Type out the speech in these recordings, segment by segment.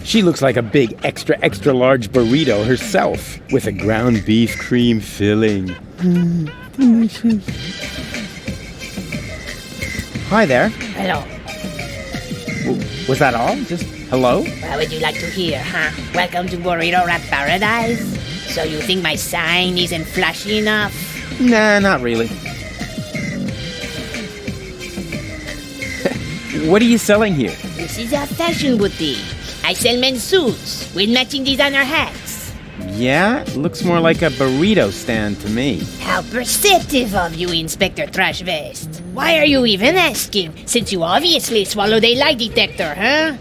She looks like a big extra large burrito herself, with a ground beef cream filling. Hi there. Hello. Was that all? Just hello? What would you like to hear, huh? Welcome to Burrito Wrap Paradise? So you think my sign isn't flashy enough? Nah, not really. What are you selling here? This is a fashion boutique. I sell men's suits with matching designer hats. Yeah, looks more like a burrito stand to me. How perceptive of you, Inspector Trash Vest. Why are you even asking, since you obviously swallowed a lie detector, huh?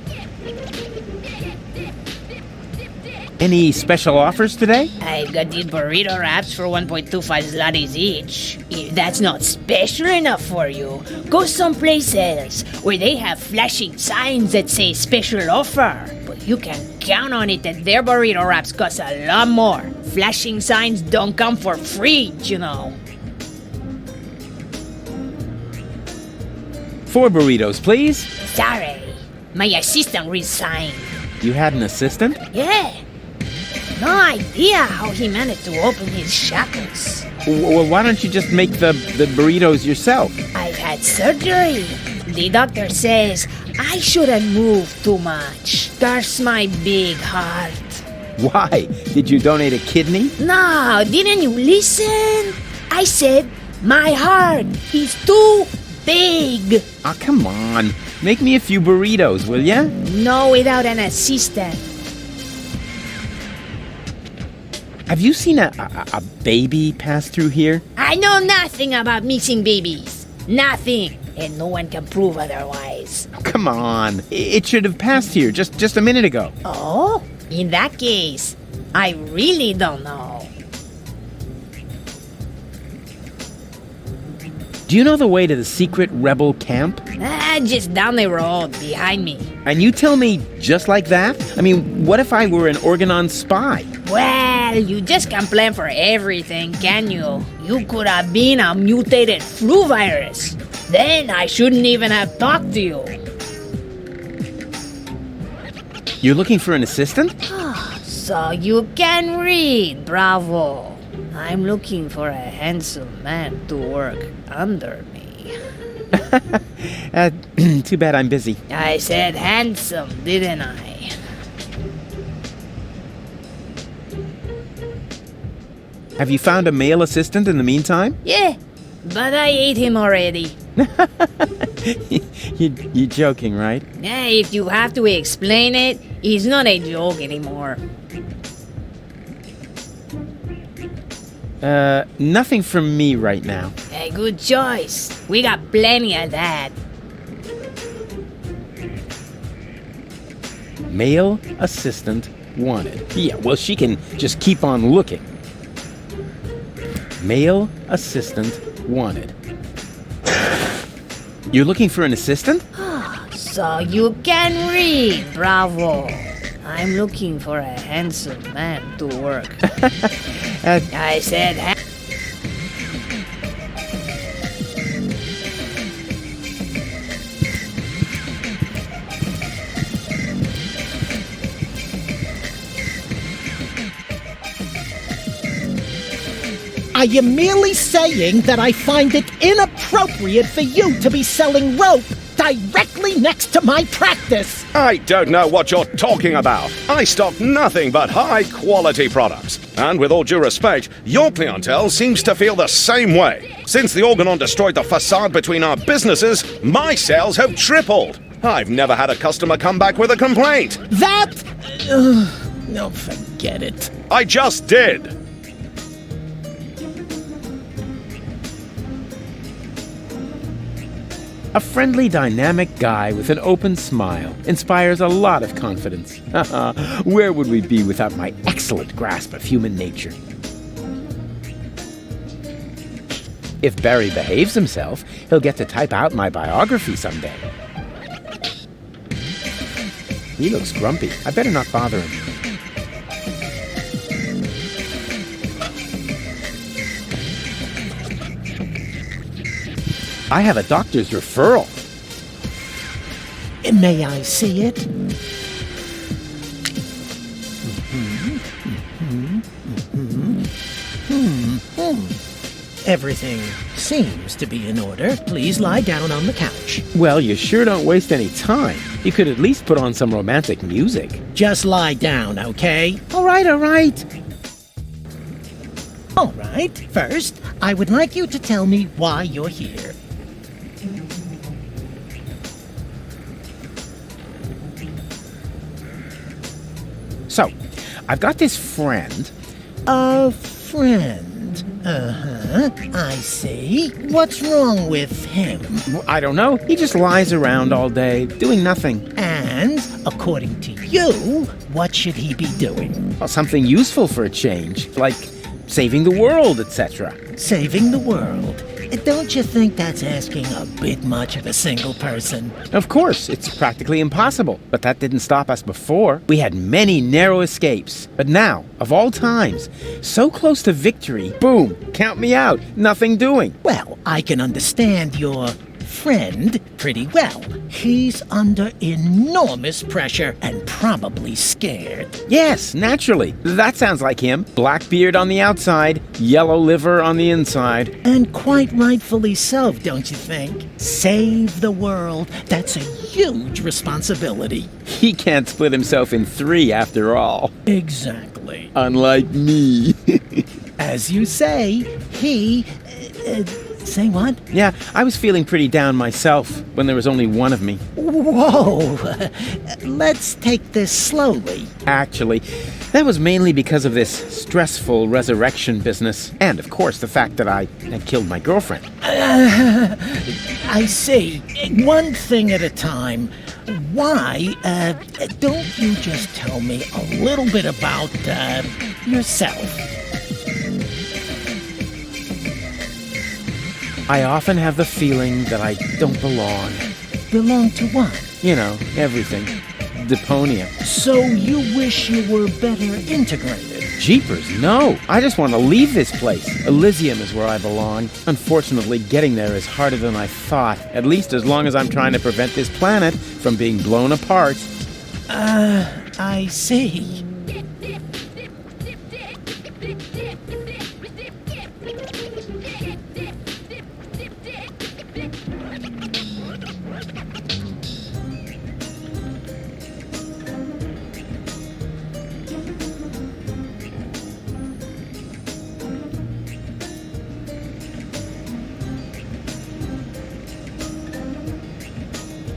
Any special offers today? I've got these burrito wraps for 1.25 zlotys each. If that's not special enough for you, go someplace else where they have flashing signs that say special offer. But you can count on it that their burrito wraps cost a lot more. Flashing signs don't come for free, you know. 4 burritos, please. Sorry, my assistant resigned. You had an assistant? Yeah. No idea how he managed to open his shackles. Well, why don't you just make the burritos yourself? I've had surgery. The doctor says I shouldn't move too much. Curse my big heart. Why? Did you donate a kidney? No, didn't you listen? I said my heart is too big. Oh, come on. Make me a few burritos, will ya? No, without an assistant. Have you seen a baby pass through here? I know nothing about missing babies. Nothing. And no one can prove otherwise. Oh, come on. It should have passed here just a minute ago. Oh, in that case, I really don't know. Do you know the way to the secret rebel camp? Just down the road, behind me. And you tell me just like that? I mean, what if I were an Organon spy? Well, you just can't plan for everything, can you? You could have been a mutated flu virus. Then I shouldn't even have talked to you. You're looking for an assistant? So you can read, bravo. I'm looking for a handsome man to work under me. Too bad I'm busy. I said handsome, didn't I? Have you found a male assistant in the meantime? Yeah, but I ate him already. You're joking, right? Yeah, if you have to explain it, he's not a joke anymore. Nothing from me right now. A good choice. We got plenty of that. Male assistant wanted. Yeah, well, she can just keep on looking. Male assistant wanted. You're looking for an assistant? So you can read, bravo. I'm looking for a handsome man to work. I said I am merely saying that I find it inappropriate for you to be selling rope directly next to my practice. I don't know what you're talking about. I stock nothing but high-quality products. And with all due respect, your clientele seems to feel the same way. Since the Organon destroyed the facade between our businesses, my sales have tripled. I've never had a customer come back with a complaint. That... no, forget it. I just did. A friendly, dynamic guy with an open smile inspires a lot of confidence. Where would we be without my excellent grasp of human nature? If Barry behaves himself, he'll get to type out my biography someday. He looks grumpy. I better not bother him. I have a doctor's referral. May I see it? Everything seems to be in order. Please lie down on the couch. Well, you sure don't waste any time. You could at least put on some romantic music. Just lie down, okay? All right. All right. First, I would like you to tell me why you're here. So, I've got this friend. A friend. I see. What's wrong with him? I don't know. He just lies around all day, doing nothing. And, according to you, what should he be doing? Well, something useful for a change, like saving the world, etc. Saving the world. Don't you think that's asking a bit much of a single person? Of course, it's practically impossible. But that didn't stop us before. We had many narrow escapes. But now, of all times, so close to victory, boom, count me out, nothing doing. Well, I can understand your friend pretty well. He's under enormous pressure and probably scared. Yes, naturally. That sounds like him. Black beard on the outside, yellow liver on the inside. And quite rightfully so, don't you think? Save the world. That's a huge responsibility. He can't split himself in three after all. Exactly. Unlike me. As you say, he... say what? Yeah, I was feeling pretty down myself when there was only one of me. Whoa! Let's take this slowly. Actually, that was mainly because of this stressful resurrection business. And, of course, the fact that I had killed my girlfriend. I see. One thing at a time. Why, don't you just tell me a little bit about, yourself? I often have the feeling that I don't belong. Belong to what? You know, everything. Deponia. So you wish you were better integrated? Jeepers, no. I just want to leave this place. Elysium is where I belong. Unfortunately, getting there is harder than I thought. At least as long as I'm trying to prevent this planet from being blown apart. I see.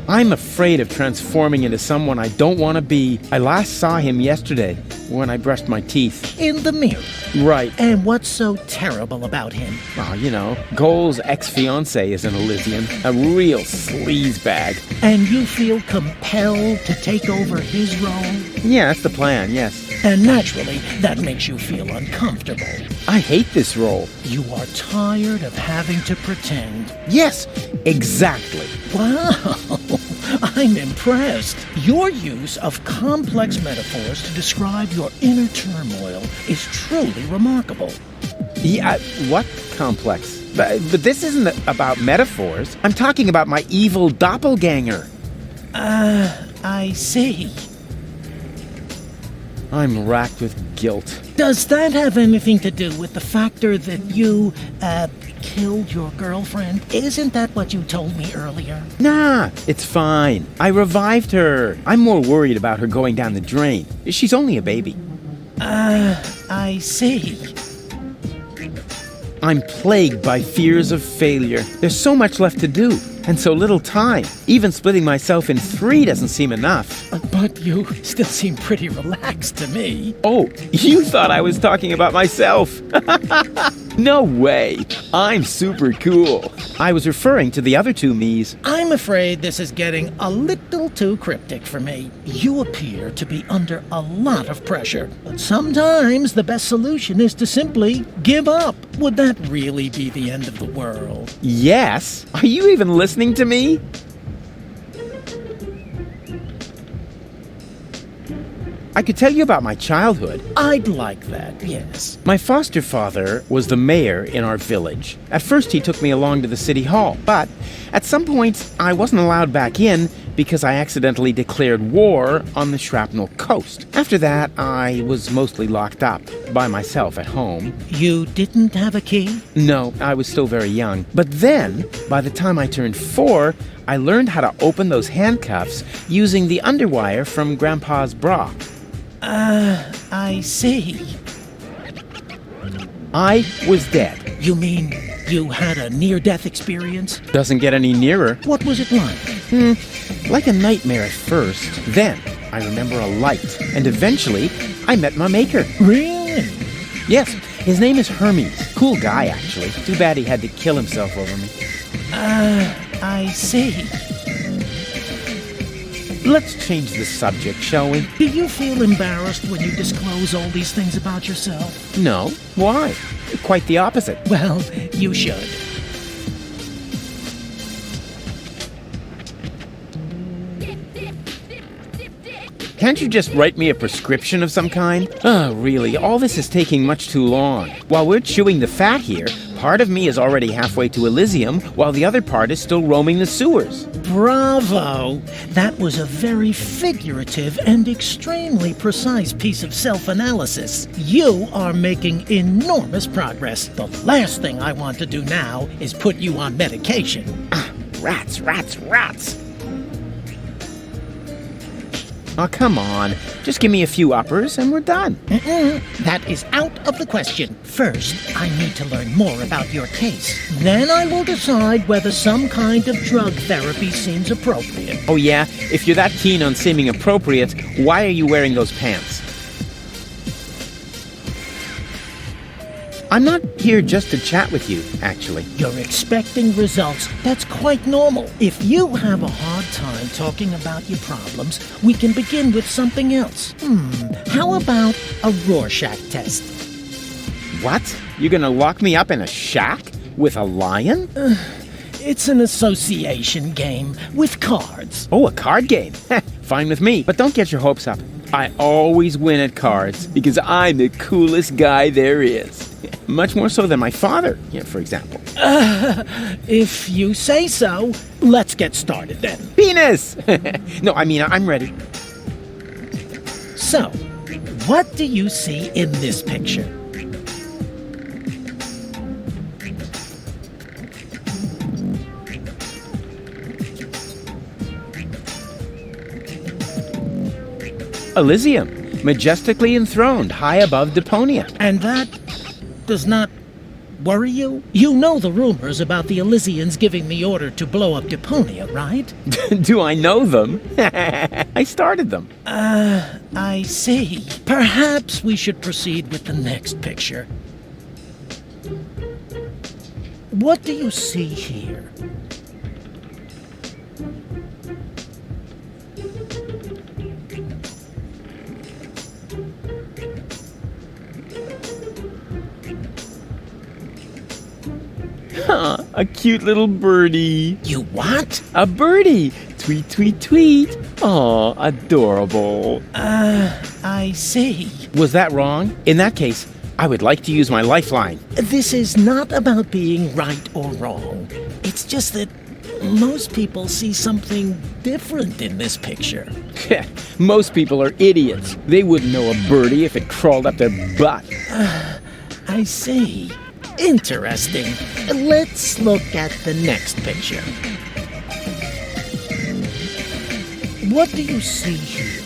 I'm afraid of transforming into someone I don't want to be. I last saw him yesterday when I brushed my teeth. In the mirror. Right. And what's so terrible about him? Well, you know, Goal's ex-fiancée is an Elysian. A real sleazebag. And you feel compelled to take over his role? Yeah, that's the plan, yes. And naturally, that makes you feel uncomfortable. I hate this role. You are tired of having to pretend. Yes, exactly. Wow, I'm impressed. Your use of complex metaphors to describe your inner turmoil is truly remarkable. Yeah, what complex? But this isn't about metaphors. I'm talking about my evil doppelganger. I see. I'm racked with guilt. Does that have anything to do with the factor that you, killed your girlfriend? Isn't that what you told me earlier? Nah, it's fine. I revived her. I'm more worried about her going down the drain. She's only a baby. I see. I'm plagued by fears of failure. There's so much left to do, and so little time. Even splitting myself in three doesn't seem enough. But you still seem pretty relaxed to me. Oh, you thought I was talking about myself. No way. I'm super cool. I was referring to the other two me's. I'm afraid this is getting a little too cryptic for me. You appear to be under a lot of pressure. But sometimes the best solution is to simply give up. Would that really be the end of the world? Yes. Are you even listening to me? I could tell you about my childhood. I'd like that, yes. My foster father was the mayor in our village. At first he took me along to the city hall, but at some point I wasn't allowed back in because I accidentally declared war on the Shrapnel Coast. After that, I was mostly locked up by myself at home. You didn't have a key? No, I was still very young. But then, by the time I turned 4, I learned how to open those handcuffs using the underwire from Grandpa's bra. I see. I was dead. You mean you had a near-death experience? Doesn't get any nearer. What was it like? Like a nightmare at first. Then, I remember a light. And eventually, I met my maker. Really? Yes, his name is Hermes. Cool guy, actually. Too bad he had to kill himself over me. I see. Let's change the subject, shall we? Do you feel embarrassed when you disclose all these things about yourself? No. Why? Quite the opposite. Well, you should. Can't you just write me a prescription of some kind? Oh, really, all this is taking much too long. While we're chewing the fat here, part of me is already halfway to Elysium, while the other part is still roaming the sewers. Bravo! That was a very figurative and extremely precise piece of self-analysis. You are making enormous progress. The last thing I want to do now is put you on medication. Rats, rats, rats! Oh, come on. Just give me a few uppers and we're done. That is out of the question. First, I need to learn more about your case. Then I will decide whether some kind of drug therapy seems appropriate. Oh, yeah? If you're that keen on seeming appropriate, why are you wearing those pants? I'm not here just to chat with you, actually. You're expecting results. That's quite normal. If you have a hard time talking about your problems, we can begin with something else. How about a Rorschach test? What? You're gonna lock me up in a shack? With a lion? It's an association game with cards. Oh, a card game. Fine with me, but don't get your hopes up. I always win at cards because I'm the coolest guy there is. Much more so than my father, for example. If you say so, let's get started then. Penis! No, I mean, I'm ready. So, what do you see in this picture? Elysium, majestically enthroned high above Deponia. And that does not worry you? You know the rumors about the Elysians giving the order to blow up Deponia, right? Do I know them? I started them. I see. Perhaps we should proceed with the next picture. What do you see here? A cute little birdie. You what? A birdie. Tweet, tweet, tweet. Aw, adorable. I see. Was that wrong? In that case, I would like to use my lifeline. This is not about being right or wrong. It's just that most people see something different in this picture. Most people are idiots. They wouldn't know a birdie if it crawled up their butt. I see. Interesting. Let's look at the next picture. What do you see here?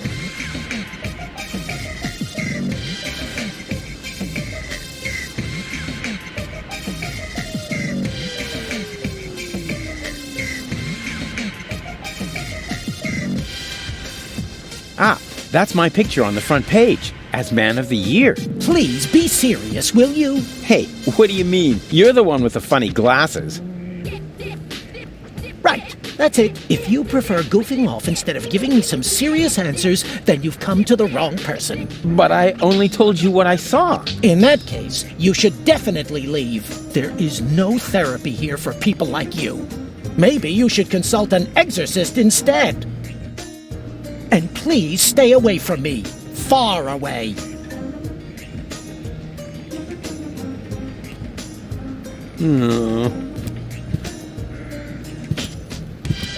Ah, that's my picture on the front page as Man of the Year. Please be serious, will you? Hey, what do you mean? You're the one with the funny glasses. Right, that's it. If you prefer goofing off instead of giving me some serious answers, then you've come to the wrong person. But I only told you what I saw. In that case, you should definitely leave. There is no therapy here for people like you. Maybe you should consult an exorcist instead. And please stay away from me. Far away.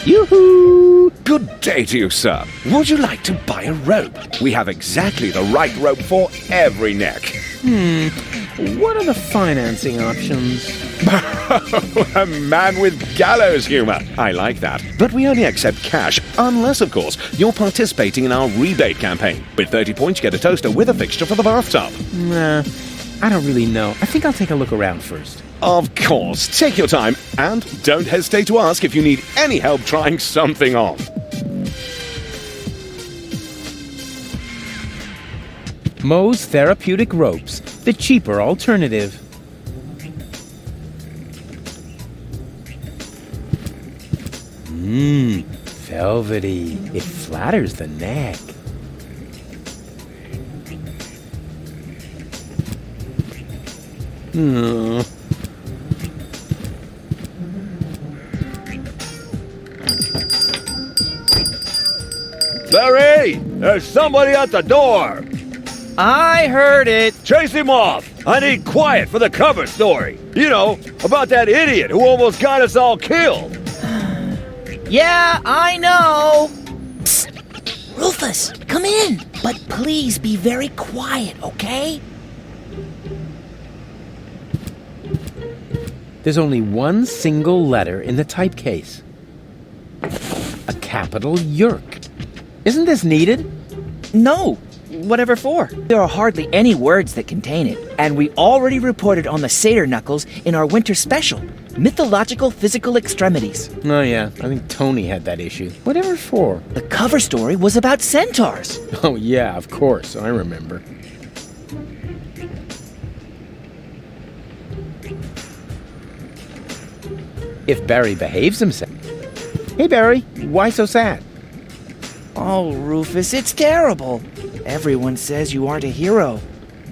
Yoo-hoo! Good day to you, sir. Would you like to buy a rope? We have exactly the right rope for every neck. What are the financing options? A man with gallows humor. I like that. But we only accept cash, unless, of course, you're participating in our rebate campaign. With 30 points, you get a toaster with a fixture for the bathtub. Nah, I don't really know. I think I'll take a look around first. Of course, take your time, and don't hesitate to ask if you need any help trying something on. Moe's Therapeutic Ropes, the cheaper alternative. Velvety. It flatters the neck. Larry, there's somebody at the door. I heard it. Chase him off. I need quiet for the cover story. You know, about that idiot who almost got us all killed. Yeah, I know. Rufus, come in. But please be very quiet, okay? There's only one single letter in the typecase. A capital Yerk. Isn't this needed? No. Whatever for? There are hardly any words that contain it, and we already reported on the satyr knuckles in our winter special, Mythological Physical Extremities. Oh yeah, I think Tony had that issue. Whatever for? The cover story was about centaurs. Oh yeah, of course, I remember. If Barry behaves himself. Hey Barry, why so sad? Oh, Rufus, it's terrible. Everyone says you aren't a hero.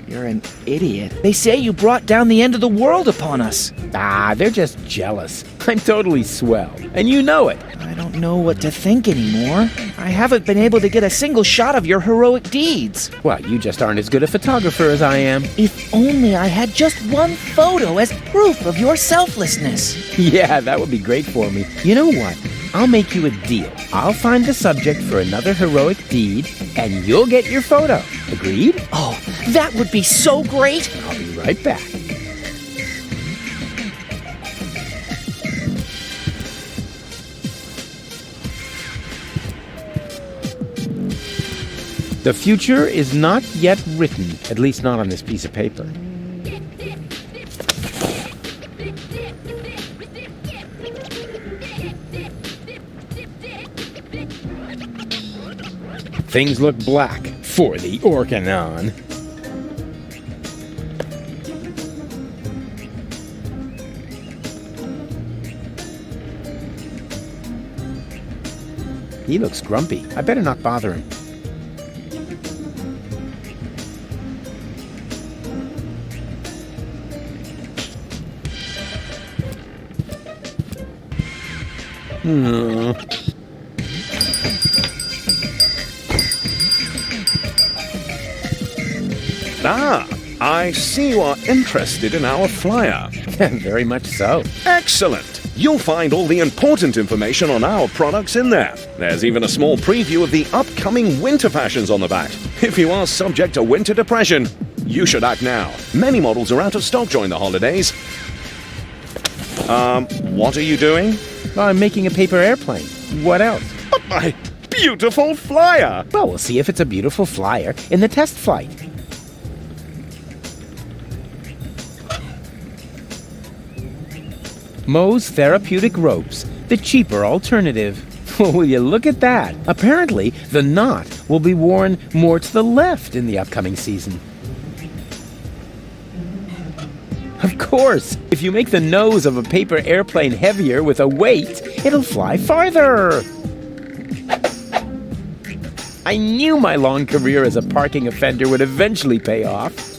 You're an idiot. They say you brought down the end of the world upon us. Ah, they're just jealous. I'm totally swell, and you know it. I don't know what to think anymore. I haven't been able to get a single shot of your heroic deeds. Well, you just aren't as good a photographer as I am. If only I had just one photo as proof of your selflessness. Yeah, that would be great for me. You know what? I'll make you a deal. I'll find the subject for another heroic deed, and you'll get your photo. Agreed? Oh, that would be so great. I'll be right back. The future is not yet written, at least not on this piece of paper. Things look black for the Orcanon. He looks grumpy. I better not bother him. Ah, I see you are interested in our flyer. Very much so. Excellent! You'll find all the important information on our products in there. There's even a small preview of the upcoming winter fashions on the back. If you are subject to winter depression, you should act now. Many models are out of stock during the holidays. What are you doing? Well, I'm making a paper airplane. What else? But my beautiful flyer! Well, we'll see if it's a beautiful flyer in the test flight. Moe's Therapeutic Ropes, the cheaper alternative. Will you look at that? Apparently, the knot will be worn more to the left in the upcoming season. Of course, if you make the nose of a paper airplane heavier with a weight, it'll fly farther. I knew my long career as a parking offender would eventually pay off.